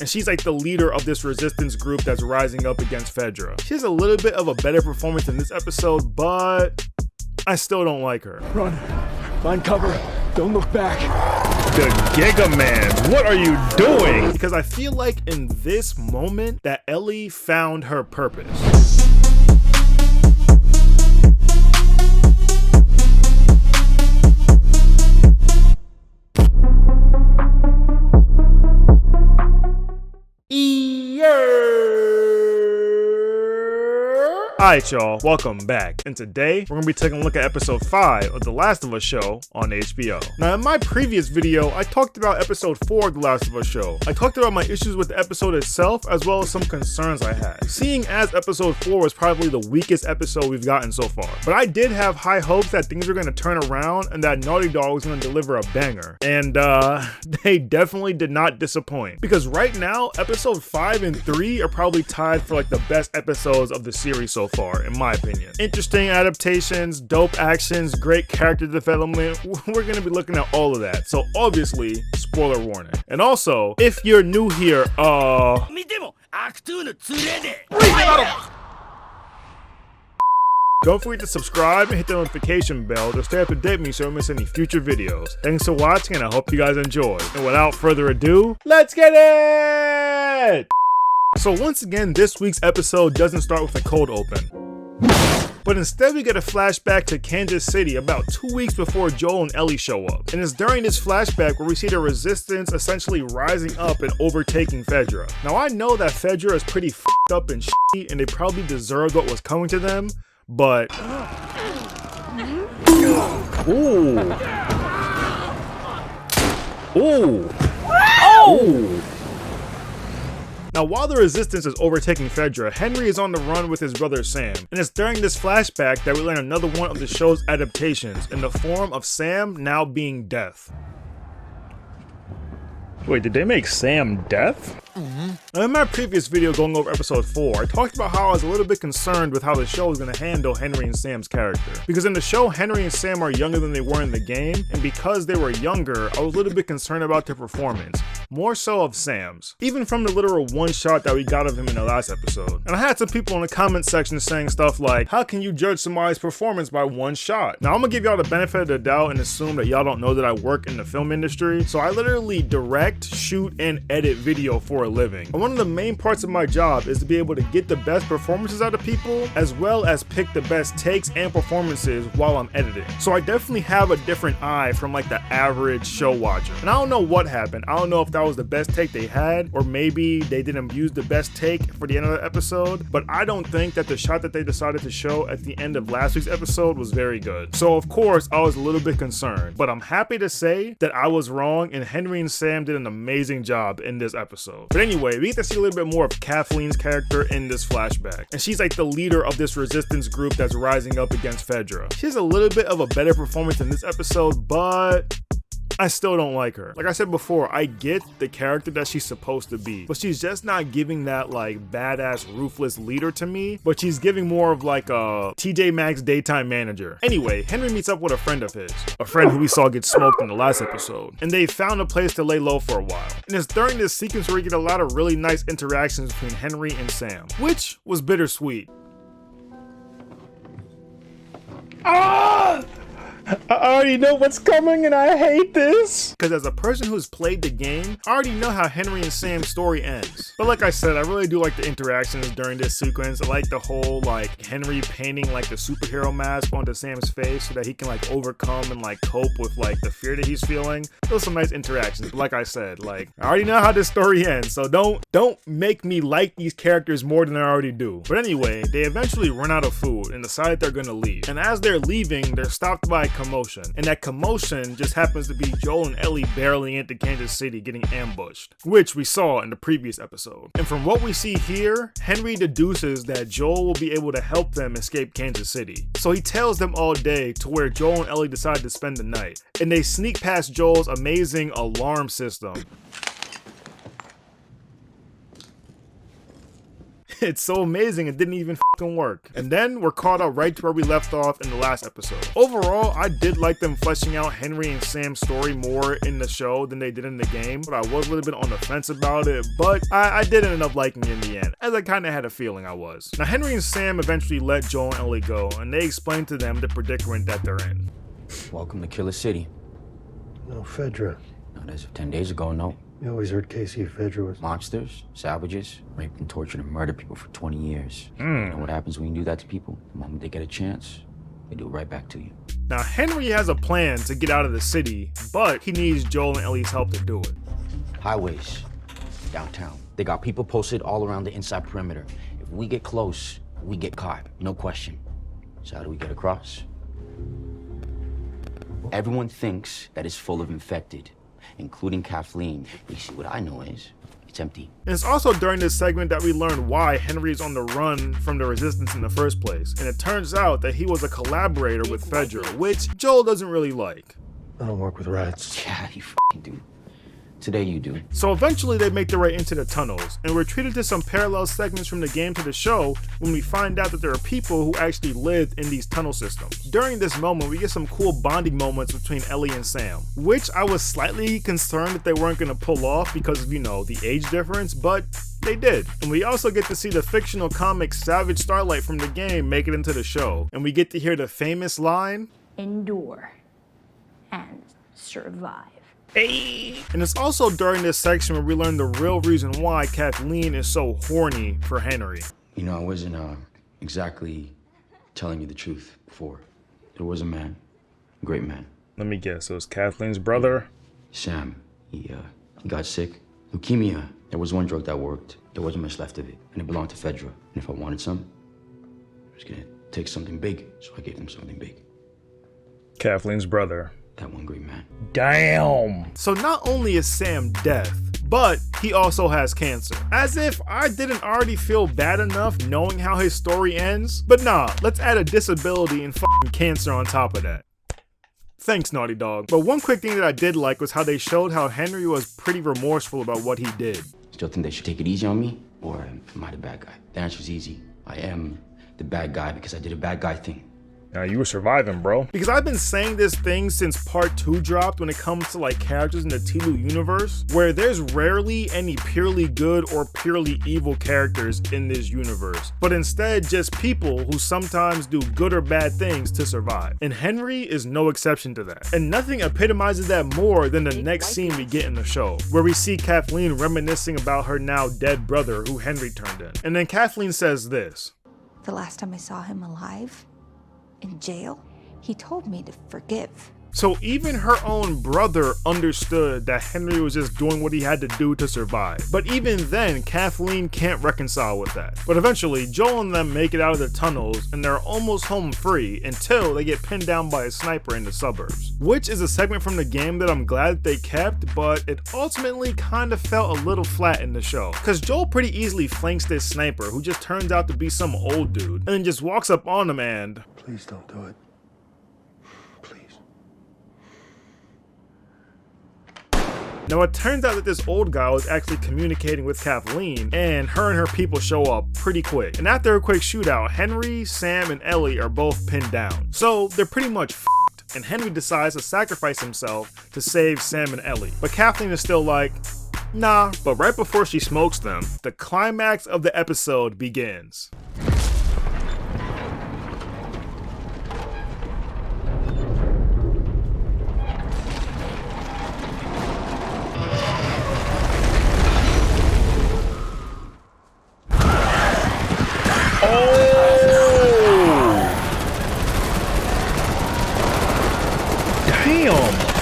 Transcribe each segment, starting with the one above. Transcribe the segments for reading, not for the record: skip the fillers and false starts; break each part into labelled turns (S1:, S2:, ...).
S1: and she's like the leader of this resistance group that's rising up against Fedra. She has a little bit of a better performance in this episode, but I still don't like her.
S2: Run, find cover, don't look back.
S1: The Giga Man, what are you doing? Because I feel like in this moment that Ellie found her purpose. Alright y'all, welcome back, and today we're going to be taking a look at episode 5 of The Last of Us show on HBO. Now in my previous video, I talked about episode 4 of The Last of Us show. I talked about my issues with the episode itself, as well as some concerns I had, seeing as episode 4 was probably the weakest episode we've gotten so far. But I did have high hopes that things were going to turn around and that Naughty Dog was going to deliver a banger, and they definitely did not disappoint. Because right now, episode 5 and 3 are probably tied for like the best episodes of the series so far, in my opinion. Interesting adaptations, dope actions, great character development. We're gonna be looking at all of that. So obviously, spoiler warning. And also, if you're new here, don't forget to subscribe and hit the notification bell to stay up to date with me so you don't miss any future videos. Thanks for watching, and I hope you guys enjoy. And without further ado, let's get it! So once again, this week's episode doesn't start with a cold open, but instead we get a flashback to Kansas City about 2 weeks before Joel and Ellie show up. And it's during this flashback where we see the resistance essentially rising up and overtaking Fedra. Now I know that Fedra is pretty f***ed up and shitty, and they probably deserved what was coming to them, but... Ooh. Ooh. Oh! Now, while the resistance is overtaking Fedra, Henry is on the run with his brother Sam. And it's during this flashback that we learn another one of the show's adaptations, in the form of Sam now being Death. Wait, did they make Sam Death? Now, in my previous video going over episode 4, I talked about how I was a little bit concerned with how the show was going to handle Henry and Sam's character. Because in the show, Henry and Sam are younger than they were in the game, and because they were younger, I was a little bit concerned about their performance. More so of Sam's. Even from the literal one shot that we got of him in the last episode. And I had some people in the comment section saying stuff like, how can you judge somebody's performance by one shot? Now I'm gonna give y'all the benefit of the doubt and assume that y'all don't know that I work in the film industry. So I literally direct, shoot, and edit video for a living. And one of the main parts of my job is to be able to get the best performances out of people, as well as pick the best takes and performances while I'm editing. So I definitely have a different eye from like the average show watcher. And I don't know what happened. I don't know if that was the best take they had, or maybe they didn't use the best take for the end of the episode, but I don't think that the shot that they decided to show at the end of last week's episode was very good. So of course I was a little bit concerned, but I'm happy to say that I was wrong, and Henry and Sam did an amazing job in this episode. But anyway, we get to see a little bit more of Kathleen's character in this flashback, and she's like the leader of this resistance group that's rising up against Fedra. She has a little bit of a better performance in this episode, but I still don't like her. Like I said before, I get the character that she's supposed to be, but she's just not giving that like badass ruthless leader to me, but she's giving more of like a TJ Maxx daytime manager. Anyway, Henry meets up with a friend of his, a friend who we saw get smoked in the last episode, and they found a place to lay low for a while. And it's during this sequence where we get a lot of really nice interactions between Henry and Sam, which was bittersweet. Ah! I already know what's coming and I hate this. Because as a person who's played the game, I already know how Henry and Sam's story ends. But like I said, I really do like the interactions during this sequence. I like the whole like Henry painting like the superhero mask onto Sam's face so that he can like overcome and like cope with like the fear that he's feeling. Those are some nice interactions. But like I said, like I already know how this story ends, so don't make me like these characters more than I already do. But anyway, they eventually run out of food and decide they're gonna leave. And as they're leaving, they're stopped by commotion, and that commotion just happens to be Joel and Ellie barreling into Kansas City getting ambushed, which we saw in the previous episode. And from what we see here, Henry deduces that Joel will be able to help them escape Kansas City. So he tails them all day to where Joel and Ellie decide to spend the night, and they sneak past Joel's amazing alarm system. It's so amazing it didn't even fucking work. And then we're caught up right to where we left off in the last episode. Overall, I did like them fleshing out Henry and Sam's story more in the show than they did in the game, but I was a little bit on the fence about it, but I did end up liking it in the end, as I kind of had a feeling I was. Now, Henry and Sam eventually let Joel and Ellie go, and they explained to them the predicament that they're in.
S3: Welcome to Killer City.
S4: No, Fedra.
S3: Not as of 10 days ago, no.
S4: You always heard Casey Fedra was...
S3: Monsters, savages, raped and tortured and murdered people for 20 years. You know what happens when you do that to people? The moment they get a chance, they do it right back to you.
S1: Now, Henry has a plan to get out of the city, but he needs Joel and Ellie's help to do it.
S3: Highways, downtown. They got people posted all around the inside perimeter. If we get close, we get caught, no question. So how do we get across? Everyone thinks that it's full of infected, including Kathleen. You see, what I know is, it's empty.
S1: And it's also during this segment that we learn why Henry is on the run from the Resistance in the first place. And it turns out that he was a collaborator with Fedra, which Joel doesn't really like.
S4: I don't work with rats.
S3: Yeah, you f***ing do. Today you do.
S1: So eventually they make their way into the tunnels, and we're treated to some parallel segments from the game to the show when we find out that there are people who actually lived in these tunnel systems. During this moment, we get some cool bonding moments between Ellie and Sam, which I was slightly concerned that they weren't going to pull off because of, you know, the age difference, but they did. And we also get to see the fictional comic Savage Starlight from the game make it into the show, and we get to hear the famous line,
S5: "Endure and survive."
S1: Hey. And it's also during this section where we learn the real reason why Kathleen is so horny for Henry.
S3: You know, I wasn't exactly telling you the truth before. There was a man, a great man.
S1: Let me guess, it was Kathleen's brother?
S3: Sam. He got sick. Leukemia. There was one drug that worked. There wasn't much left of it, and it belonged to Fedra. And if I wanted some, I was gonna take something big, so I gave them something big.
S1: Kathleen's brother.
S3: That one great man.
S1: Damn. So not only is Sam deaf, but he also has cancer. As if I didn't already feel bad enough knowing how his story ends. But nah, let's add a disability and fucking cancer on top of that. Thanks, Naughty Dog. But one quick thing that I did like was how they showed how Henry was pretty remorseful about what he did.
S3: Still think they should take it easy on me? Or am I the bad guy? The answer's easy. I am the bad guy because I did a bad guy thing.
S1: Now you were surviving, bro. Because I've been saying this thing since part 2 dropped when it comes to like characters in the Tilu universe, where there's rarely any purely good or purely evil characters in this universe, but instead just people who sometimes do good or bad things to survive. And Henry is no exception to that. And nothing epitomizes that more than the next scene we get in the show, where we see Kathleen reminiscing about her now dead brother who Henry turned in. And then Kathleen says this.
S6: The last time I saw him alive, in jail, he told me to forgive.
S1: So even her own brother understood that Henry was just doing what he had to do to survive. But even then, Kathleen can't reconcile with that. But eventually, Joel and them make it out of the tunnels and they're almost home free until they get pinned down by a sniper in the suburbs. Which is a segment from the game that I'm glad that they kept, but it ultimately kind of felt a little flat in the show. Cause Joel pretty easily flanks this sniper who just turns out to be some old dude and then just walks up on him and...
S4: Please don't do it. Please.
S1: Now it turns out that this old guy was actually communicating with Kathleen, and her people show up pretty quick. And after a quick shootout, Henry, Sam, and Ellie are both pinned down. So they're pretty much f***ed, and Henry decides to sacrifice himself to save Sam and Ellie. But Kathleen is still like, nah. But right before she smokes them, the climax of the episode begins.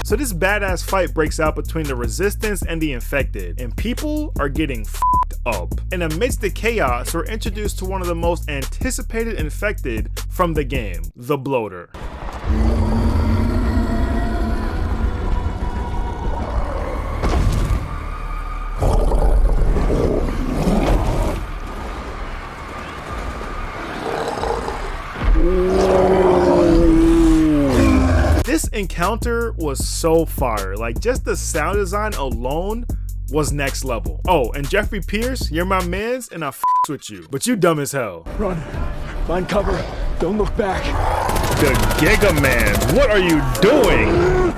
S1: So this badass fight breaks out between the Resistance and the Infected, and people are getting f***ed up. And amidst the chaos, we're introduced to one of the most anticipated Infected from the game, the Bloater. This encounter was so fire. Like, just the sound design alone was next level. Oh, and Jeffrey Pierce, you're my mans, and I f***s with you, but you dumb as hell.
S2: Run. Find cover. Don't look back.
S1: The Giga Man, what are you doing?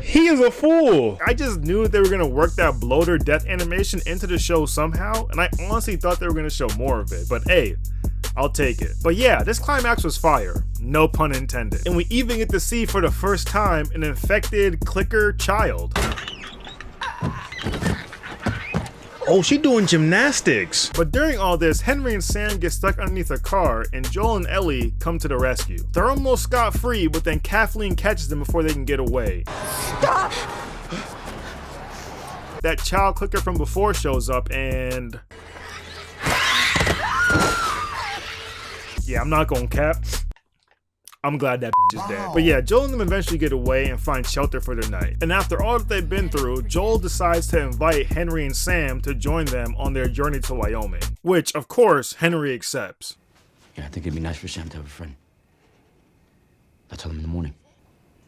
S1: He is a fool. I just knew that they were gonna work that bloater death animation into the show somehow, and I honestly thought they were gonna show more of it, but hey, I'll take it. But yeah, this climax was fire. No pun intended. And we even get to see for the first time an infected clicker child. Oh, she doing gymnastics. But during all this, Henry and Sam get stuck underneath a car and Joel and Ellie come to the rescue. They're almost scot-free, but then Kathleen catches them before they can get away.
S6: Stop!
S1: That child clicker from before shows up and... yeah, I'm not gonna cap. I'm glad that is dead. But yeah, Joel and them eventually get away and find shelter for the night. And after all that they've been through, Joel decides to invite Henry and Sam to join them on their journey to Wyoming. Which, of course, Henry accepts.
S3: Yeah, I think it'd be nice for Sam to have a friend. I'll tell him in the morning.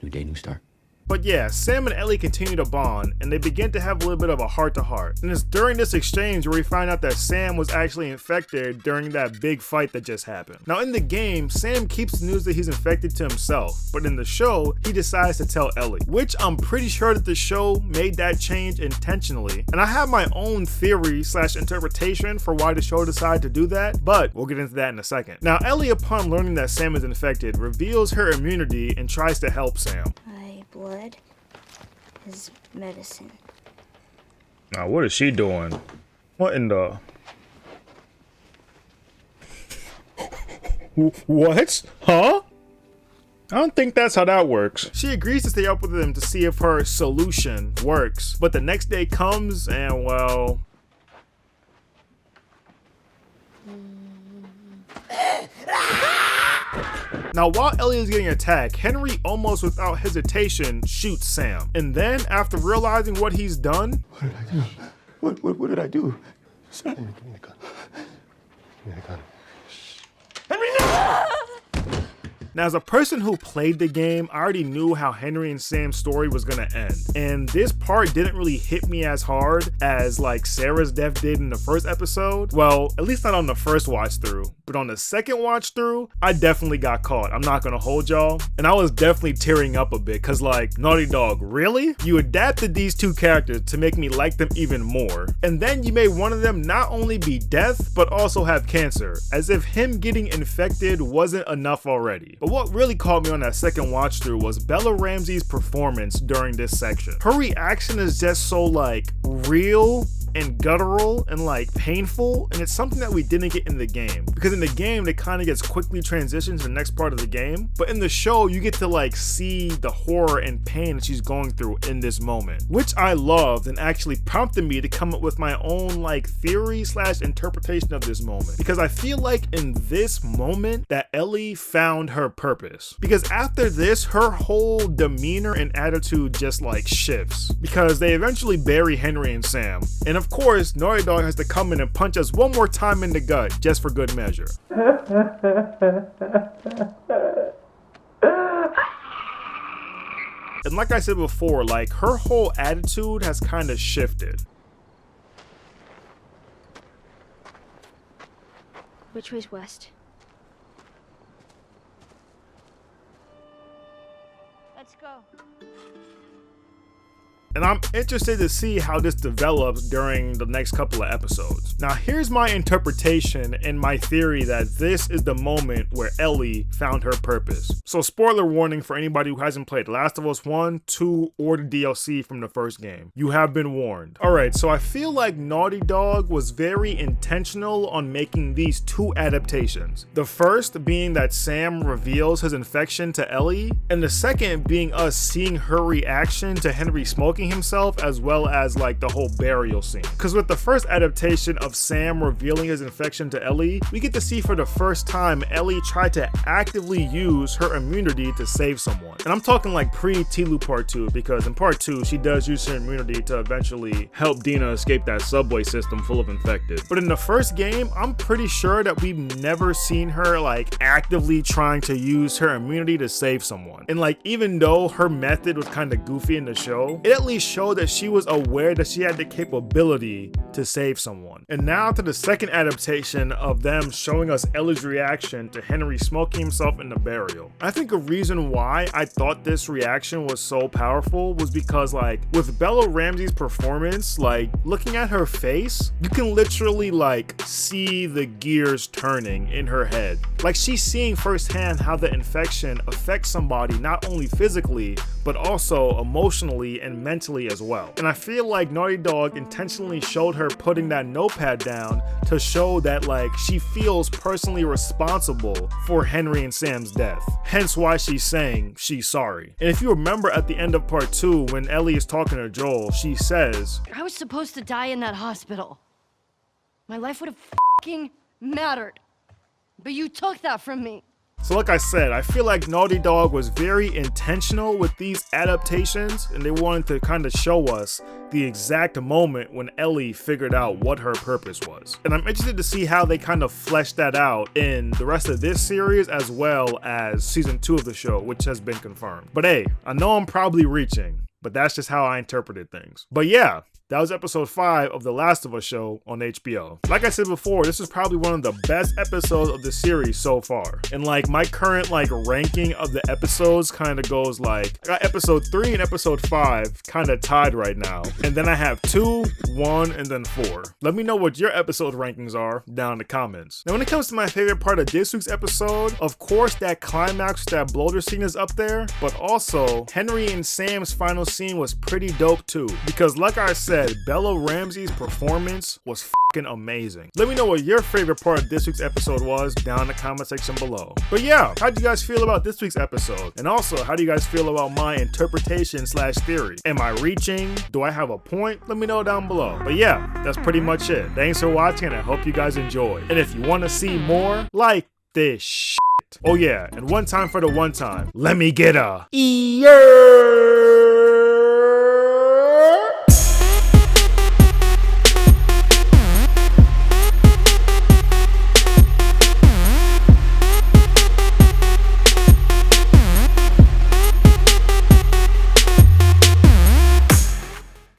S3: New day, new start.
S1: But yeah, Sam and Ellie continue to bond, and they begin to have a little bit of a heart-to-heart. And it's during this exchange where we find out that Sam was actually infected during that big fight that just happened. Now in the game, Sam keeps the news that he's infected to himself, but in the show, he decides to tell Ellie, which I'm pretty sure that the show made that change intentionally. And I have my own theory / interpretation for why the show decided to do that, but we'll get into that in a second. Now Ellie, upon learning that Sam is infected, reveals her immunity and tries to help Sam.
S7: Blood is medicine.
S1: Now, what is she doing? What in the... what? Huh? I don't think that's how that works. She agrees to stay up with him to see if her solution works, but the next day comes and, well... Now, while Ellie is getting attacked, Henry almost without hesitation shoots Sam. And then, after realizing what he's done...
S4: What did I do? What did I do? Give me the gun. Give me the gun.
S1: Henry, no! Now, as a person who played the game, I already knew how Henry and Sam's story was gonna end. And this part didn't really hit me as hard as like Sarah's death did in the first episode. Well, at least not on the first watch through. But on the second watch through, I definitely got caught. I'm not gonna hold y'all. And I was definitely tearing up a bit, cause like, Naughty Dog, really? You adapted these two characters to make me like them even more. And then you made one of them not only be death, but also have cancer. As if him getting infected wasn't enough already. But what really caught me on that second watch through was Bella Ramsey's performance during this section. Her reaction is just so like real and guttural and like painful, and it's something that we didn't get in the game, because in the game it kind of gets quickly transitioned to the next part of the game, but in the show you get to like see the horror and pain that she's going through in this moment, which I loved and actually prompted me to come up with my own like theory / interpretation of this moment, because I feel like in this moment that Ellie found her purpose, because after this her whole demeanor and attitude just like shifts, because they eventually bury Henry and Sam, and of course Naughty Dog has to come in and punch us one more time in the gut just for good measure. And like I said before, like her whole attitude has kind of shifted.
S7: Which way's west? Let's go.
S1: And I'm interested to see how this develops during the next couple of episodes. Now here's my interpretation and my theory that this is the moment where Ellie found her purpose. So spoiler warning for anybody who hasn't played Last of Us 1, 2, or the DLC from the first game. You have been warned. Alright, so I feel like Naughty Dog was very intentional on making these two adaptations. The first being that Sam reveals his infection to Ellie, and the second being us seeing her reaction to Henry smoking smoking himself, as well as like the whole burial scene. Because with the first adaptation of Sam revealing his infection to Ellie, we get to see for the first time Ellie tried to actively use her immunity to save someone. And I'm talking like pre-Tilu Part 2, because in Part 2 she does use her immunity to eventually help Dina escape that subway system full of infected. But in the first game, I'm pretty sure that we've never seen her like actively trying to use her immunity to save someone. And like, even though her method was kind of goofy in the show, it at least showed that she was aware that she had the capability to save someone. And now to the second adaptation of them showing us Ellie's reaction to Henry smoking himself in the burial. I think a reason why I thought this reaction was so powerful was because like with Bella Ramsey's performance, like looking at her face, you can literally like see the gears turning in her head. Like she's seeing firsthand how the infection affects somebody not only physically, but also emotionally and mentally as well. And I feel like Naughty Dog intentionally showed her putting that notepad down to show that like she feels personally responsible for Henry and Sam's death. Hence why she's saying she's sorry. And if you remember at the end of Part 2, when Ellie is talking to Joel, she says,
S8: I was supposed to die in that hospital. My life would have f***ing mattered. But you took that from me.
S1: So like I said, I feel like Naughty Dog was very intentional with these adaptations, and they wanted to kind of show us the exact moment when Ellie figured out what her purpose was. And I'm interested to see how they kind of flesh that out in the rest of this series, as well as season 2 of the show, which has been confirmed. But hey, I know I'm probably reaching, but that's just how I interpreted things. But yeah, that was episode 5 of The Last of Us show on HBO. Like I said before, this is probably one of the best episodes of the series so far. And like my current like ranking of the episodes kind of goes like, I got episode 3 and episode 5 kind of tied right now. And then I have 2, 1, and then 4. Let me know what your episode rankings are down in the comments. Now when it comes to my favorite part of this week's episode, of course that climax with that bloater scene is up there, but also Henry and Sam's final scene was pretty dope too. Because like I said, Bella Ramsey's performance was fucking amazing. Let me know what your favorite part of this week's episode was down in the comment section below. But yeah, how do you guys feel about this week's episode? And also, how do you guys feel about my interpretation / theory? Am I reaching? Do I have a point? Let me know down below. But yeah, that's pretty much it. Thanks for watching, and I hope you guys enjoyed. And if you want to see more, like this shit. Oh yeah, and one time for the one time, let me get a ear.